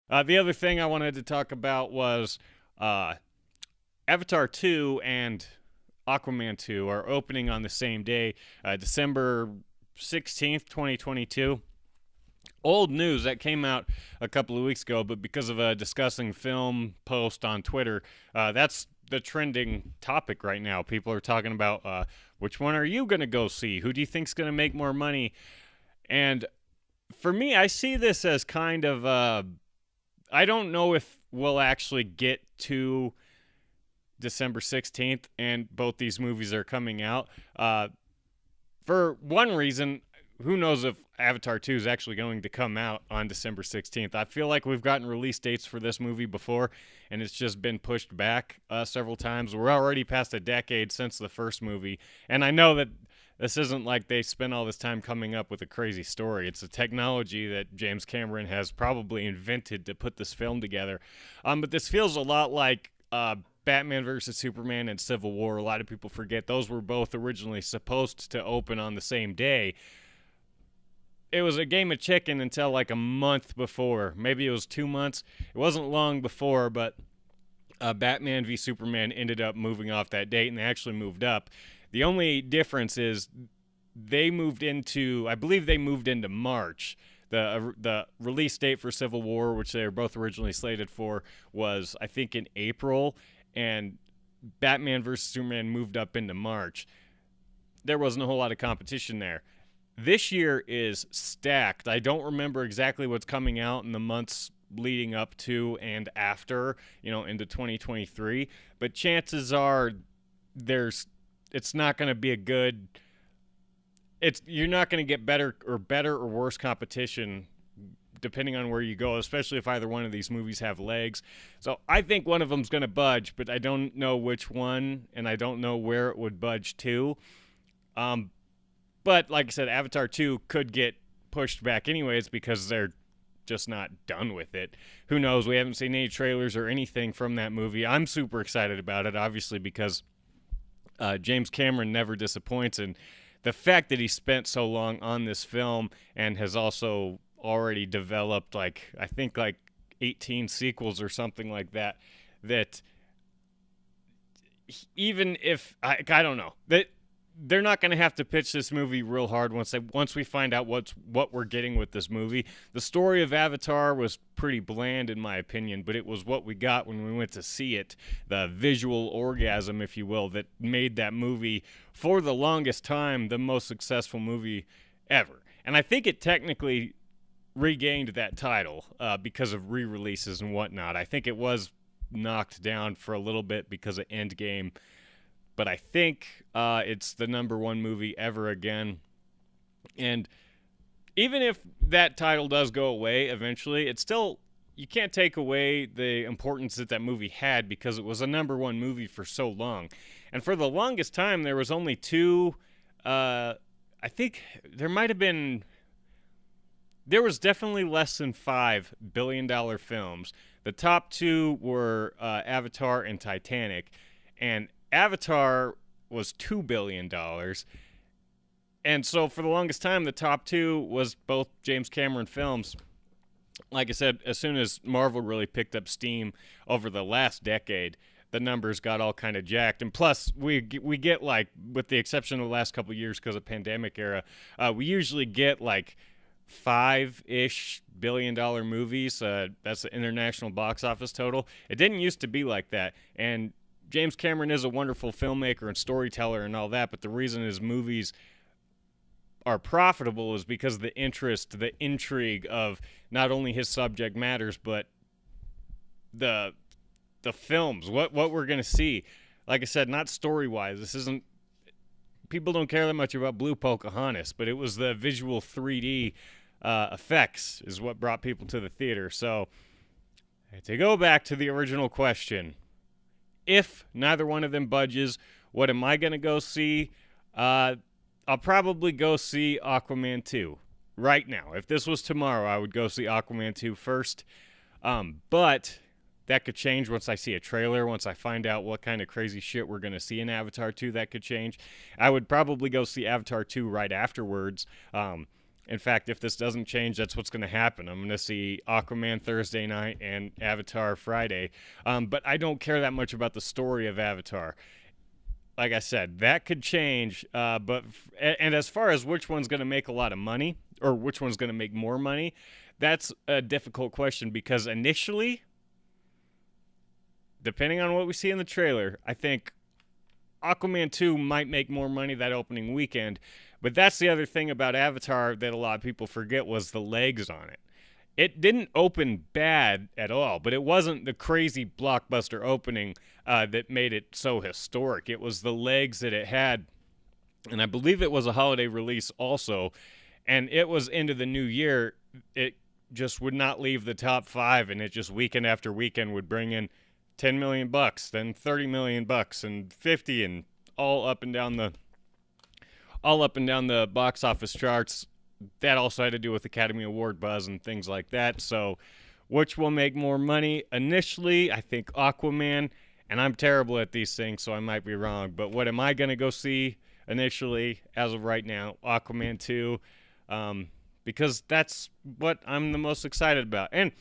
The other thing I wanted to talk about was uh, Avatar 2 and Aquaman 2 are opening on the same day, December 16th, 2022. Old news that came out a couple of weeks ago, but because of a discussing film post on Twitter, that's the trending topic right now. People are talking about which one are you going to go see? Who do you think's going to make more money? And for me, I see this as kind of I don't know if we'll actually get to December 16th and both these movies are coming out. For one reason, who knows if Avatar 2 is actually going to come out on December 16th. I feel like we've gotten release dates for this movie before, and it's just been pushed back several times. We're already past a decade since the first movie, and I know that this isn't like they spent all this time coming up with a crazy story. It's a technology that James Cameron has probably invented to put this film together. But this feels a lot like Batman versus Superman and Civil War. A lot of people forget those were both originally supposed to open on the same day. It was a game of chicken until like a month before. Maybe it was 2 months. It wasn't long before, but Batman v Superman ended up moving off that date, and they actually moved up. The only difference is I believe they moved into March. The release date for Civil War, which they were both originally slated for, was I think in April, and Batman vs Superman moved up into March. There wasn't a whole lot of competition there. This year is stacked. I don't remember exactly what's coming out in the months leading up to and after, into 2023, but chances are it's not going to be you're not going to get better or worse competition depending on where you go, especially if either one of these movies have legs. So I think one of them's going to budge, but I don't know which one, and I don't know where it would budge to. But like I said, Avatar 2 could get pushed back anyways because they're just not done with it. Who knows? We haven't seen any trailers or anything from that movie. I'm super excited about it, obviously, because James Cameron never disappoints. And the fact that he spent so long on this film and has also already developed, I think 18 sequels or something like that, that even if, I don't know, that they're not going to have to pitch this movie real hard once we find out what we're getting with this movie. The story of Avatar was pretty bland in my opinion, but it was what we got when we went to see it. The visual orgasm, if you will, that made that movie for the longest time the most successful movie ever. And I think it technically regained that title because of re-releases and whatnot. I think it was knocked down for a little bit because of Endgame, but I think it's the number one movie ever again. And even if that title does go away eventually, it's still, you can't take away the importance that movie had because it was a number one movie for so long. And for the longest time, there was only two, I think there was definitely less than $5 billion films. The top two were Avatar and Titanic. And Avatar was $2 billion. And so for the longest time, the top two was both James Cameron films. Like I said, as soon as Marvel really picked up steam over the last decade, the numbers got all kind of jacked. And plus, we get with the exception of the last couple of years because of pandemic era, we usually get $5-ish billion movies. That's the international box office total. It didn't used to be like that. And James Cameron is a wonderful filmmaker and storyteller and all that, but the reason his movies are profitable is because of the interest, the intrigue of not only his subject matters, but the films, what we're going to see. Like I said, not story-wise. This isn't, people don't care that much about Blue Pocahontas, but it was the visual 3D effects is what brought people to the theater. So to go back to the original question, if neither one of them budges, what am I going to go see? I'll probably go see Aquaman 2 right now. If this was tomorrow, I would go see Aquaman 2 first. But that could change once I see a trailer, once I find out what kind of crazy shit we're going to see in Avatar 2. That could change. I would probably go see Avatar 2 right afterwards. In fact, if this doesn't change, that's what's going to happen. I'm going to see Aquaman Thursday night and Avatar Friday. But I don't care that much about the story of Avatar. Like I said, that could change. And as far as which one's going to make a lot of money or which one's going to make more money, that's a difficult question because initially, depending on what we see in the trailer, I think Aquaman 2 might make more money that opening weekend. But that's the other thing about Avatar that a lot of people forget was the legs on it. It didn't open bad at all, but it wasn't the crazy blockbuster opening that made it so historic. It was the legs that it had, and I believe it was a holiday release also, and it was into the new year. It just would not leave the top 5, and it just weekend after weekend would bring in $10 million, then $30 million, and 50, and all up and down the box office charts. That also had to do with Academy Award buzz and things like that. So, which will make more money? Initially, I think Aquaman, and I'm terrible at these things, so I might be wrong. But what am I going to go see initially, as of right now? Aquaman 2, because that's what I'm the most excited about. And